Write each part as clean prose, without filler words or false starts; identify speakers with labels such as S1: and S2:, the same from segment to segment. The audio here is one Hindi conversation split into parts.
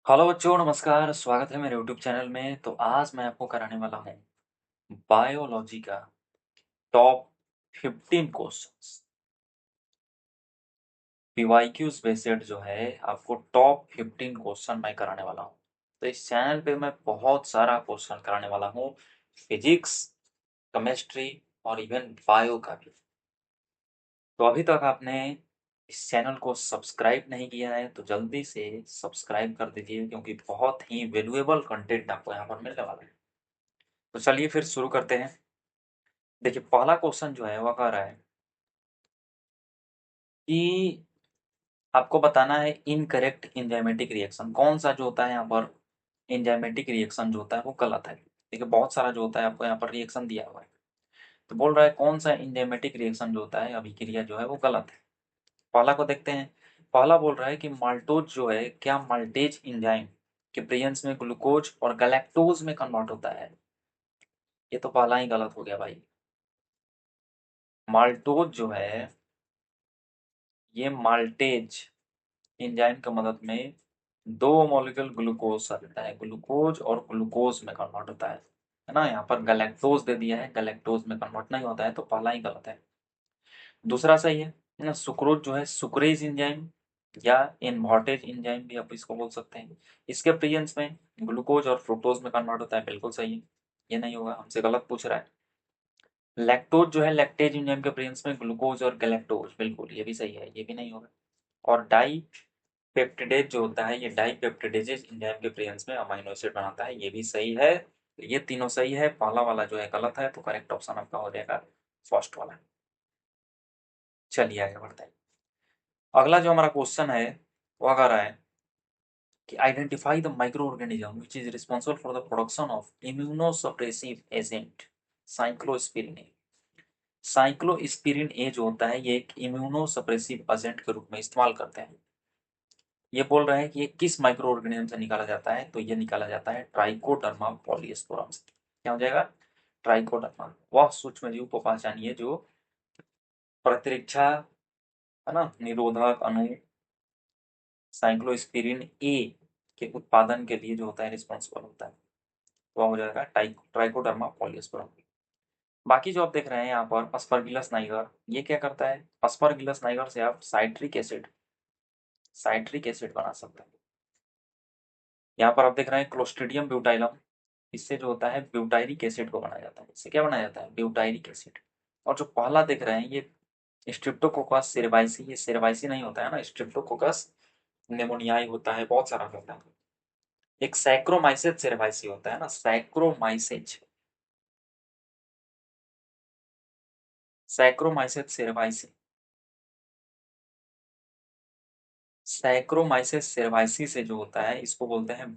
S1: हेलो बच्चों, नमस्कार। स्वागत है मेरे यूट्यूब चैनल में। तो आज मैं आपको कराने वाला हूँ बायोलॉजी का टॉप 15 क्वेश्चंस। पीवाईक्यूज बेस्ड जो है आपको टॉप 15 क्वेश्चन मैं कराने वाला हूँ। तो इस चैनल पे मैं बहुत सारा क्वेश्चन कराने वाला हूँ, फिजिक्स, केमिस्ट्री और इवन बायो का भी। तो अभी तक आपने इस चैनल को सब्सक्राइब नहीं किया है तो जल्दी से सब्सक्राइब कर दीजिए, क्योंकि बहुत ही वैल्यूएबल कंटेंट आपको यहाँ पर मिलने वाला है। तो चलिए फिर शुरू करते हैं। देखिए, पहला क्वेश्चन जो है वह कह रहा है कि आपको बताना है इनकरेक्ट एंजाइमेटिक रिएक्शन कौन सा जो होता है यहाँ पर। एंजाइमेटिक रिएक्शन जो होता है वो गलत है। देखिए, बहुत सारा जो होता है आपको यहाँ पर रिएक्शन दिया हुआ है, तो बोल रहा है कौन सा एंजाइमेटिक रिएक्शन जो होता है अभिक्रिया जो है वो गलत है। पहला को देखते हैं। पहला बोल रहा है कि माल्टोज जो है क्या माल्टेज एंजाइम के प्रेजेंस में ग्लूकोज और गैलेक्टोज में कन्वर्ट होता है। ये तो पहला ही गलत हो गया भाई। माल्टोज जो है ये माल्टेज एंजाइम की मदद में दो मॉलिक्यूल ग्लूकोज सा देता है, ग्लूकोज और ग्लूकोज में कन्वर्ट होता है ना। यहाँ पर गैलेक्टोज दे दिया है, गैलेक्टोज में कन्वर्ट नहीं होता है, तो पहला ही गलत है। दूसरा सही है ना। सुक्रोज जो है सुक्रेज एंजाइम या इन्वर्टेज एंजाइम भी आप इसको बोल सकते हैं। इसके प्रेजेंस में ग्लूकोज और फ्रुक्टोज में कन्वर्ट होता है, बिल्कुल सही है। ये नहीं होगा, हमसे गलत पूछ रहा है। लैक्टोज जो है लैक्टेज एंजाइम के प्रेजेंस में ग्लूकोज और गैलेक्टोज, बिल्कुल ये भी सही है, ये भी नहीं होगा। और डाई पेप्टिडेज जो होता है ये डाइपेप्टिडेजेज एंजाइम के प्रेजेंस में अमीनो एसिड बनाता है, ये भी सही है। ये तीनों सही है, पहला वाला जो है गलत है, तो करेक्ट ऑप्शन आपका हो जाएगा फर्स्ट वाला। चलिए आगे बढ़ते हैं। अगला जो हमारा क्वेश्चन है वो कह रहा है कि identify the micro organism which is responsible for the production of immunosuppressive agent cyclosporin A. Cyclosporin A जो होता है ये एक इम्यूनोसप्रेसिव एजेंट के रूप में इस्तेमाल करते हैं। ये बोल रहे हैं कि ये किस माइक्रो ऑर्गेनिज्म से निकाला जाता है, तो ये निकाला जाता है ट्राइकोडर्मा पॉलीस्पोरम से। क्या हो जाएगा? ट्राइकोडर्मा। वह सूक्ष्म जीव को पहचानिए जो प्रतिरक्षा, है ना, निरोधक अणु साइक्लोस्पिरिन ए के उत्पादन के लिए जो होता है रिस्पॉन्सिबल होता है, वह हो जाएगा ट्राइकोडर्मा पॉलीस्पोरम। बाकी जो आप देख रहे हैं यहाँ पर अस्परगिलस नाइगर, ये क्या करता है? अस्परगिलस नाइगर से आप साइट्रिक एसिड बना सकते हैं। यहाँ पर आप देख रहे हैं क्लोस्ट्रिडियम ब्यूटाइलम, इससे जो होता है ब्यूटायरिक एसिड को बनाया जाता है। इससे क्या बनाया जाता है? Butyric acid. और जो पहला देख रहे हैं ये स्ट्रिप्टोकोकस सेरेवाइसी, ये सेरेवाइसी नहीं होता है ना, स्ट्रिप्टोकोकस निमोनियाई होता है, बहुत सारा होता है। एक सैक्रोमाइसेट सेरेवाइसी होता है ना, सैक्रोमाइसेट, सैक्रोमाइसेट सेरेवाइसी, सैक्रोमाइसेट सेरेवाइसी से जो होता है इसको बोलते हैं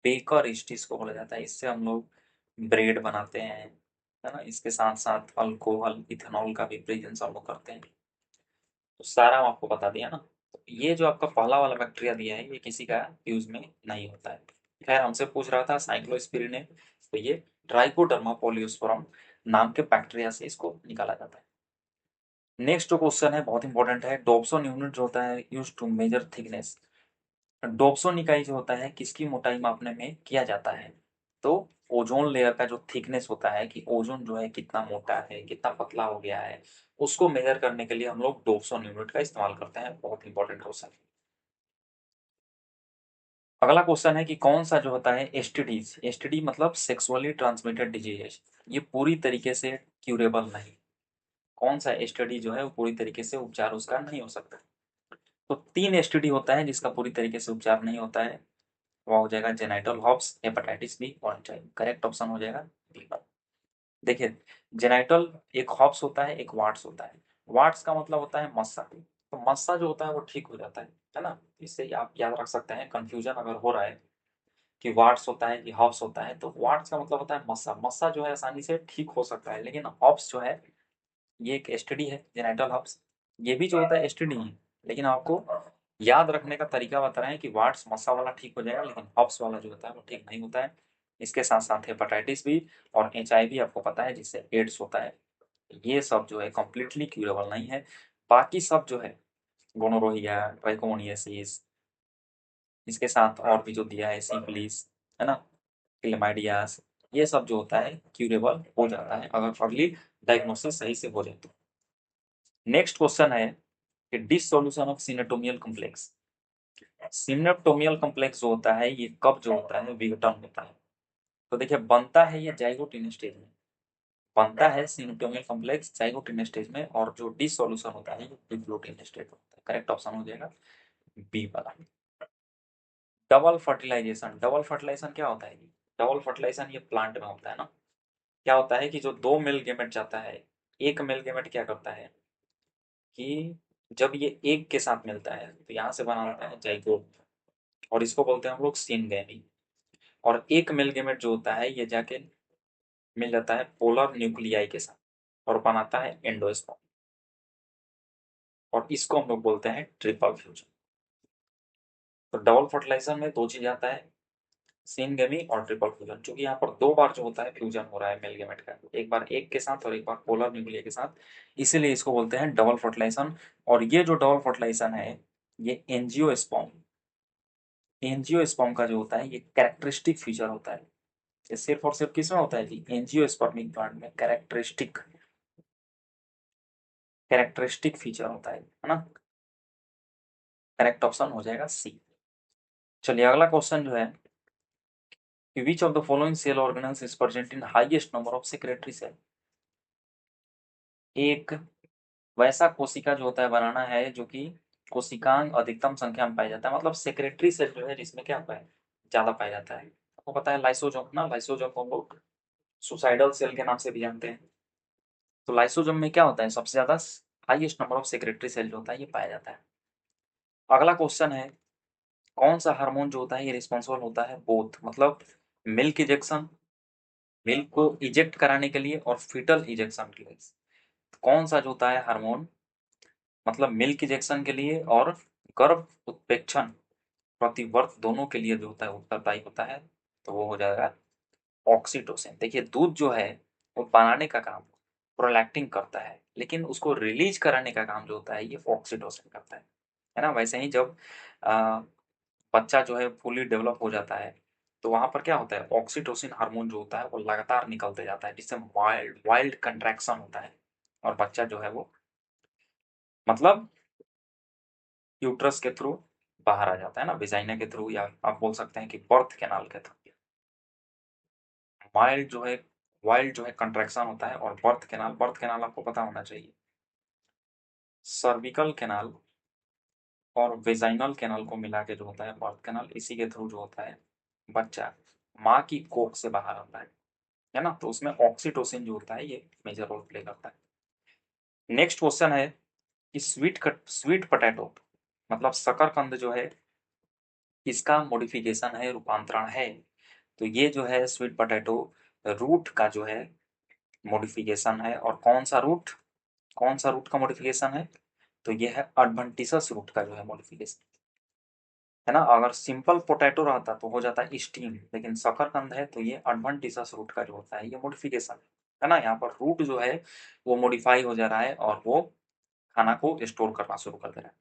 S1: बेकर ईस्ट इसको बोला जाता है। इससे हम लोग ब्रेड बनाते हैं, है ना। इसके साथ साथ अल्कोहल इथेनॉल का भी प्रेजेंस हम लोग करते हैं। तो सारा हम आपको बता दिया ना। तो ये जो आपका पहला वाला बैक्टीरिया दिया है ये किसी का यूज में नहीं होता है। खैर, हमसे पूछ रहा था साइक्लोस्पिरिन है, तो ये ट्राइकोडर्मा पॉलियोस्पोरम नाम के बैक्टीरिया से इसको निकाला जाता है। नेक्स्ट जो क्वेश्चन है बहुत इंपॉर्टेंट है। डोप्सन यूनिट जो होता है यूज टू मेजर थिकनेस। डोप्सन इकाई जो होता है किसकी मोटाई मापने में किया जाता है? तो ओजोन लेयर का जो थिकनेस होता है कि ओजोन जो है कितना मोटा है कितना पतला हो गया है, उसको मेजर करने के लिए हम लोग डोप्सन यूनिट का इस्तेमाल करते हैं। बहुत इंपॉर्टेंट क्वेश्चन है। अगला क्वेश्चन है कि कौन सा जो होता है एसटीडीज, एसटीडी मतलब सेक्सुअली ट्रांसमिटेड डिजीज, ये पूरी तरीके से क्यूरेबल नहीं। कौन सा एसटीडी जो है वो पूरी तरीके से उपचार उसका नहीं हो सकता। तो तीन एसटीडी होता है जिसका पूरी तरीके से उपचार नहीं होता है, वो हो जाएगा जेनाइटल हॉप्स, हेपेटाइटिस बी और एचआईवी। करेक्ट ऑप्शन हो जाएगा बी। देखिए, जेनाइटल एक हॉप्स होता है एक वार्ड्स होता है। वार्ड्स का मतलब होता है मस्सा, तो मस्सा जो होता है वो ठीक हो जाता है ना। इससे आप याद रख सकते हैं, कंफ्यूजन अगर हो रहा है कि वार्ड्स होता है कि हॉप्स होता है, तो वार्ड्स का मतलब होता है मस्सा। मस्सा जो है आसानी से ठीक हो सकता है, लेकिन हॉप्स जो है ये एक एसटीडी है, जेनाइटल हॉप्स। ये भी जो होता है एसटीडी है, लेकिन आपको याद रखने का तरीका बता रहे हैं कि वार्ड्स मस्सा वाला ठीक हो जाएगा, लेकिन हॉप्स वाला जो होता है वो ठीक नहीं होता है। इसके साथ साथ हेपेटाइटिस भी और एचआईवी आपको पता है जिससे एड्स होता है, ये सब जो है कंप्लीटली क्यूरेबल नहीं है। बाकी सब जो है गोनोरोहिया, ट्राइकोमोनियासिस, इसके साथ और भी जो दिया है सिफिलिस, है ना, क्लेमाइडियास, ये सब जो होता है क्यूरेबल हो जाता है अगर अर्ली डायग्नोसिस सही से हो जाए तो। नेक्स्ट क्वेश्चन है कि डिसोल्यूशन ऑफ सिनेटोमियल कॉम्प्लेक्स। सिनेप्टोमियल कॉम्प्लेक्स जो होता है ये कब जो होता है विघटन होता है। तो देखिए बनता है ये जाइगोट इन स्टेज में, बनता है सिनेप्टोमियल कॉम्प्लेक्स जाइगोट इन स्टेज में, और जो डिसोल्यूशन होता है ये डिप्लोट इन स्टेज होता है। करेक्ट ऑप्शन हो जाएगा बी वाला। डबल फर्टिलाइजेशन, डबल फर्टिलाइजेशन क्या होता है? डबल फर्टिलाइजेशन ये प्लांट में होता है ना। क्या होता है कि जो दो मेल गेमेट जाता है, एक मेल गेमेट क्या करता है कि जब ये एक के साथ मिलता है तो यहाँ से बनाता है जाइगोट, और इसको बोलते हैं हम लोग सिनगैमी। और एक मेल गेमेट जो होता है ये जाके मिल जाता है पोलर न्यूक्लियाई के साथ और बनाता है एंडोस्पर्म, और इसको हम लोग बोलते हैं ट्रिपल फ्यूजन। तो डबल फर्टिलाइजेशन में दो चीज आता है, सिनगेमी और ट्रिपल फ्यूजन। चूंकि यहाँ पर दो बार जो होता है फ्यूजन हो रहा है मेल गेमेट का, एक बार एक के साथ और एक बार पोलर न्यूक्लिया के साथ, इसीलिए इसको बोलते हैं डबल फर्टिलाइजेशन। और ये जो डबल फर्टिलाइजेशन है ये एंजियोस्पर्म, एंजियोस्पर्म का जो होता है ये कैरेक्टरिस्टिक फीचर होता है। ये सिर्फ और सिर्फ किसमें होता है जी? एंजियोस्पर्मिक प्लांट में कैरेक्टरिस्टिक, कैरेक्टरिस्टिक फीचर होता है ना। करेक्ट ऑप्शन हो जाएगा सी। चलिए अगला क्वेश्चन जो है, which of the following cell organelles is present in highest number of secretory cell. एक वैसा कोशिका जो होता है बनाना है जो कि कोशिकांग अधिकतम संख्या में पाया जाता है, मतलब सेक्रेटरी सेल जो है जिसमें क्या होता है ज्यादा पाया जाता है। आपको पता है लाइसोजोम ना, लाइसोजोम को हम लोग सुसाइडल सेल के नाम से भी जानते हैं। तो लाइसोजोम में क्या होता है सबसे ज्यादा highest number of secretory cell जो होता है ये पाया जाता है। अगला क्वेश्चन है, कौन सा हार्मोन जो होता है ये रिस्पॉन्सिबल होता है बोथ, मतलब मिल्क इजेक्शन, मिल्क को इजेक्ट कराने के लिए और फीटल इजेक्शन के लिए। कौन सा जो होता है हार्मोन, मतलब मिल्क इजेक्शन के लिए और गर्भ उत्प्रेक्षण प्रतिवर्त दोनों के लिए जो होता है उत्तरदायी होता है। तो वो हो जाएगा ऑक्सीटोसिन। देखिए दूध जो है वो बनाने का काम प्रोलैक्टिन करता है, लेकिन उसको रिलीज कराने का काम जो होता है ये ऑक्सीटोसिन करता है ना। वैसे ही जब आ, बच्चा जो है फुली डेवलप हो जाता है तो वहां पर क्या होता है ऑक्सीटोसिन हार्मोन जो होता है वो लगातार निकलते जाता है, जिससे वाइल्ड वाइल्ड कंट्रैक्शन होता है और बच्चा जो है वो मतलब यूट्रस के थ्रू बाहर आ जाता है ना, विजाइना के थ्रू, या आप बोल सकते हैं कि बर्थ कैनाल के थ्रू। वाइल्ड जो है, वाइल्ड जो है कंट्रैक्शन होता है, और बर्थ कैनाल, बर्थ कैनाल आपको पता होना चाहिए, सर्विकल कैनाल और वेजाइनल कैनाल को मिला के जो होता है बर्थ कैनाल, इसी के थ्रू जो होता है बच्चा माँ की कोख से बाहर आता है ना। तो उसमें ऑक्सीटोसिन जो होता है ये मेजर रोल प्ले करता है। नेक्स्ट क्वेश्चन है कि स्वीट पोटैटो मतलब शकरकंद जो है इसका मॉडिफिकेशन है, रूपांतरण है। तो ये जो है स्वीट पोटैटो रूट का जो है मॉडिफिकेशन है, और कौन सा रूट, कौन सा रूट का मॉडिफिकेशन है? तो ये है एडवेंटिसस रूट का जो है मॉडिफिकेशन, है ना। अगर सिंपल पोटैटो रहता तो हो जाता है स्टीम, लेकिन शकरकंद है तो ये एडवेंटिसस रूट का जो होता है ये मॉडिफिकेशन है ना। यहाँ पर रूट जो है वो मॉडिफाई हो जा रहा है और वो खाना को स्टोर करना शुरू कर दे रहा है।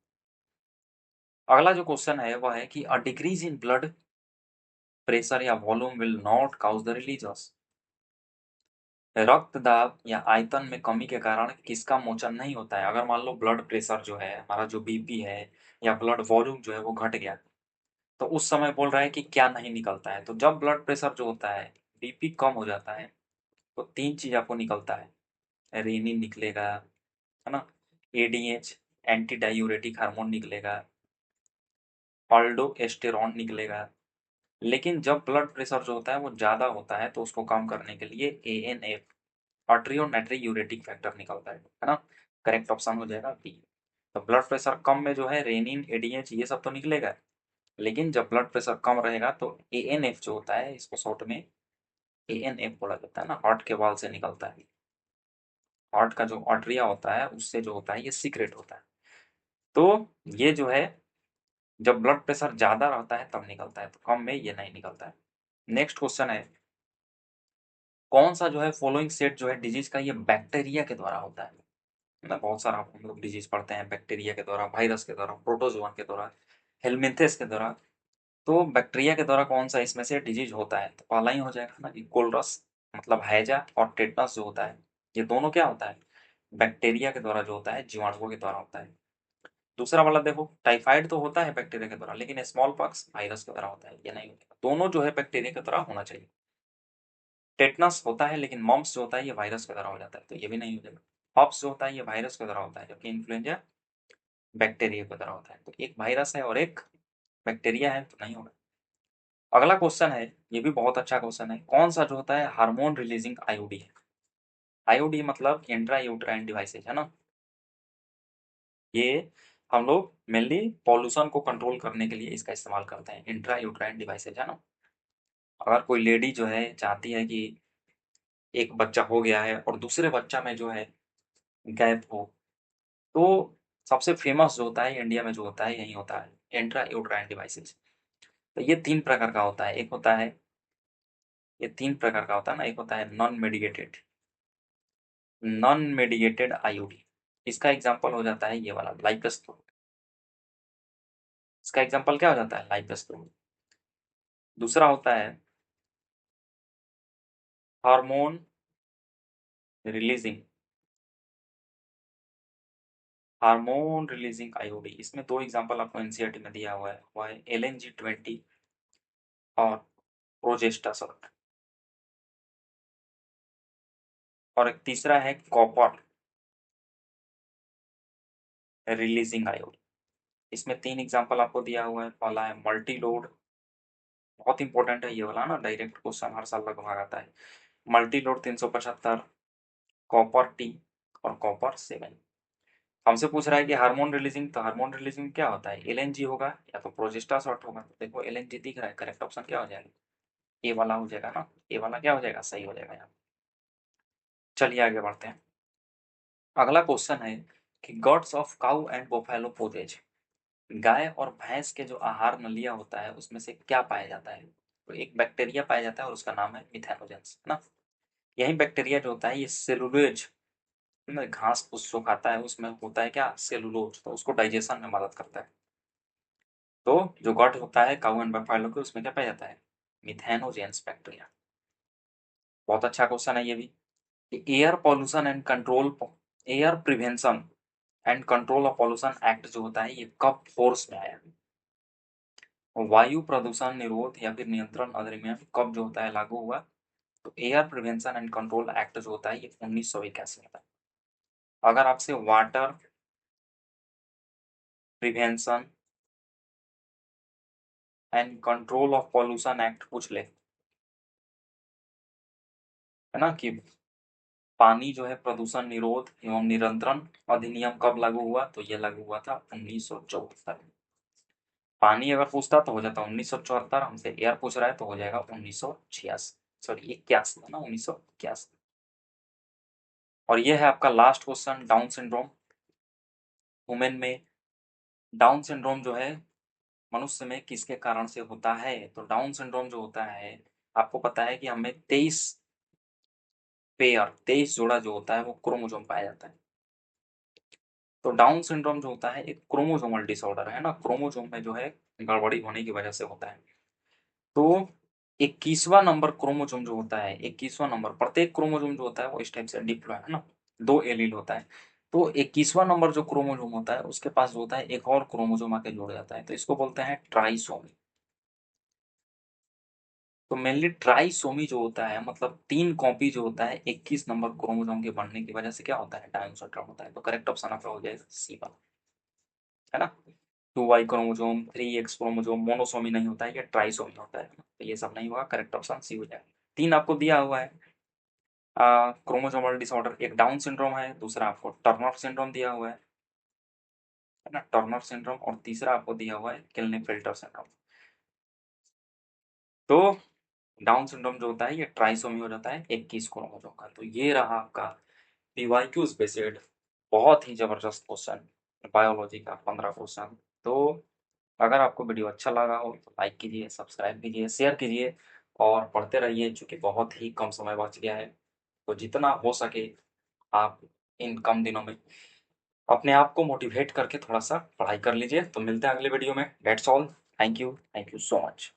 S1: अगला जो क्वेश्चन है वह है कि a decrease in blood pressure या volume will not cause the releases. रक्त दाब या आयतन में कमी के कारण किसका मोचन नहीं होता है? अगर मान लो ब्लड प्रेशर जो है हमारा, जो बीपी है या ब्लड वॉल्यूम जो है वो घट गया, तो उस समय बोल रहा है कि क्या नहीं निकलता है। तो जब ब्लड प्रेशर जो होता है, बीपी कम हो जाता है, तो तीन चीज आपको निकलता है, रेनिन निकलेगा, है ना, एडीएच एंटी डायूरेटिक हार्मोन निकलेगा, ऑल्डोस्टेरॉन निकलेगा। लेकिन जब ब्लड प्रेशर जो होता है वो ज्यादा होता है तो उसको कम करने के लिए एएनएफ, आर्टरियो नाइट्रिक यूरेटिक फैक्टर निकलता है ना। करेक्ट ऑप्शन हो जाएगा बी। तो ब्लड प्रेशर कम में जो है रेनिन एडीएच ये सब तो निकलेगा, लेकिन जब ब्लड प्रेशर कम रहेगा तो एएनएफ जो होता है, इसको शॉर्ट में एएनएफ बोला जाता है ना, हार्ट के वाल से निकलता है। हार्ट का जो आर्टरिया होता है उससे जो होता है ये सीक्रेट होता है। तो ये जो है जब ब्लड प्रेशर ज्यादा रहता है तब निकलता है, तो कम में ये नहीं निकलता है। नेक्स्ट क्वेश्चन है, कौन सा जो है फॉलोइंग सेट जो है डिजीज का ये बैक्टीरिया के द्वारा होता है? मतलब बहुत सारा हम लोग डिजीज पढ़ते हैं बैक्टीरिया के द्वारा, वायरस के द्वारा, प्रोटोजोअन के द्वारा, हेलमिंथेस के द्वारा। तो बैक्टीरिया के द्वारा कौन सा इसमें से डिजीज होता है? तो पहला ही हो जाएगा ना कि कोलरस, मतलब हैजा, और टेटनस जो होता है, ये दोनों क्या होता है? बैक्टीरिया के द्वारा जो होता है, जीवाणुओं के द्वारा होता है। दूसरा वाला देखो, टाइफाइड तो होता है बैक्टीरिया के द्वारा, लेकिन स्मॉल पॉक्स वायरस के द्वारा होता है, ये नहीं होता। दोनों जो है बैक्टीरिया के द्वारा होना चाहिए। टेटनस होता है, लेकिन मम्प्स जो होता है ये वायरस के द्वारा हो जाता है, तो ये भी नहीं हो जाएगा। हॉप्स जो होता है ये वायरस के द्वारा होता है, जबकि इन्फ्लुएंजा बैक्टीरिया के द्वारा होता है। तो एक वायरस है और एक बैक्टीरिया है, तो नहीं होगा। अगला क्वेश्चन है, ये भी बहुत अच्छा क्वेश्चन है, कौन सा जो होता है हार्मोन रिलीजिंग आईओडी है? आईओडी मतलब इंट्रा यूट्राइन डिवाइसेज है ना। ये हम लोग मेनली पॉल्यूशन को कंट्रोल करने के लिए इसका इस्तेमाल करते हैं, इंट्रा यूट्राइन डिवाइसेज है ना। अगर कोई लेडी जो है चाहती है कि एक बच्चा हो गया है और दूसरे बच्चा में जो है गैप हो, तो सबसे फेमस जो होता है इंडिया में जो होता है यही होता है इंट्रा यूट्राइन डिवाइसेज। तो ये तीन प्रकार का होता है, एक होता है, ये तीन प्रकार का होता है ना, एक होता है नॉन मेडिएटेड आईओडी। इसका एग्जांपल हो जाता है ये वाला लाइकस्टोन। इसका एग्जांपल क्या हो जाता है? लाइकस्टोन। दूसरा होता है hormone releasing, hormone releasing IOD. इसमें दो एग्जांपल आपको एनसीईआरटी में दिया हुआ है, वो है LNG-20 और प्रोजेस्टासोन। और एक तीसरा है कॉपर रिलीजिंग आयोड। इसमें तीन एग्जांपल आपको दिया हुआ है। पहला है मल्टी लोड, बहुत इंपॉर्टेंट है ये वाला ना, डायरेक्ट क्वेश्चन हर साल लगभग आता है। मल्टी लोड 375, कॉपर टी और कॉपर 7। हमसे पूछ रहा है कि हार्मोन रिलीजिंग, तो हार्मोन रिलीजिंग क्या होता है? LNG होगा या तो प्रोजेस्टासॉन होगा। तो देखो LNG दिख रहा है, करेक्ट ऑप्शन क्या हो जाएगा? ए वाला हो जाएगा ना, ए वाला क्या हो जाएगा? सही हो जाएगा यहाँ। चलिए आगे बढ़ते हैं। अगला क्वेश्चन है कि gods of cow and buffalo poses, गाय और भैंस के जो आहार नलिया होता है उसमें से क्या पाया जाता है? तो एक बैक्टीरिया पाया जाता है और उसका नाम है मिथेनोजेंस ना। यही बैक्टीरिया जो होता है ये सेलुलोज, घास फूस जो खाता है उसमें होता है क्या? सेलुलोज, तो उसको डाइजेशन में मदद करता है। तो जो गॉट होता है काऊ एंड बफेलो के, उसमें क्या पाया जाता है? Methanogens bacteria. बहुत अच्छा क्वेश्चन है ये भी। Air pollution and control, air prevention and control of pollution act जो होता है ये कब फोर्स में आया? वायु प्रदूषण निरोध या फिर नियंत्रण अधिनियम कब जो होता है लागू हुआ? तो air prevention and control act जो होता है ये 1981 में था। अगर आपसे water prevention and control of pollution act पूछ ले, है ना, कि पानी जो है प्रदूषण निरोध एवं नियंत्रण अधिनियम कब लागू हुआ, तो ये लागू हुआ था 1974। पानी अगर पूछता तो हो जाता 1974, हमसे एयर पूछ रहा है तो हो जाएगा 1986, सॉरी 81 था ना, 1981। और ये है आपका last question, down syndrome. Women में डाउन सिंड्रोम जो है मनुष्य में किसके कारण से होता है? तो डाउन सिंड्रोम जो होता है, आपको पता है कि हमें 23 जोड़ा जो होता है वो क्रोमोसोम पाया जाता है। तो डाउन सिंड्रोम जो होता है एक क्रोमोसोमल डिसऑर्डर है ना, क्रोमोसोम में जो है गड़बड़ी होने की वजह से होता है। तो 21वां नंबर क्रोमोसोम जो होता है, 21वां नंबर, प्रत्येक क्रोमोसोम जो होता है वो इस टाइप से डिप्लॉय है ना, दो एलील होता है। तो 21वां नंबर जो क्रोमोसोम होता है उसके पास जो होता है एक और क्रोमोसोम आके जुड़ जाता है, तो इसको बोलते हैं ट्राइसोमी। तो मेनली ट्राइसोमी जो होता है मतलब तीन कॉपी जो होता है 21 नंबर क्रोमोसोम के बढ़ने की वजह से क्या होता है? डाउन सिंड्रोम होता है। तो करेक्ट ऑप्शन आपका हो जाएगा सी वाला, है ना। 2Y chromosome, 3X chromosome, monosomy नहीं होता है, ये ट्राइसोमी होता है, तो ये सब नहीं होगा, करेक्ट ऑप्शन सी हो जाएगा। तीन आपको दिया हुआ है क्रोमोसोमल डिसऑर्डर, एक डाउन सिंड्रोम है, दूसरा आपको टर्नर सिंड्रोम दिया हुआ है ना, टर्नर सिंड्रोम, और तीसरा आपको दिया हुआ है किल्ने-फिल्टर सिंड्रोम। तो डाउन सिंड्रोम जो होता है ये ट्राइसोमी हो जाता है 21 क्रोमोसोम का। तो ये रहा आपका पीवाईक्यूज बेस्ड बहुत ही जबरदस्त क्वेश्चन, बायोलॉजी का 15 क्वेश्चन। तो अगर आपको वीडियो अच्छा लगा हो तो लाइक कीजिए, सब्सक्राइब कीजिए, शेयर कीजिए और पढ़ते रहिए, क्योंकि बहुत ही कम समय बच गया है। तो जितना हो सके आप इन कम दिनों में अपने आप को मोटिवेट करके थोड़ा सा पढ़ाई कर लीजिए। तो मिलते हैं अगले वीडियो में, that's all. Thank you so much.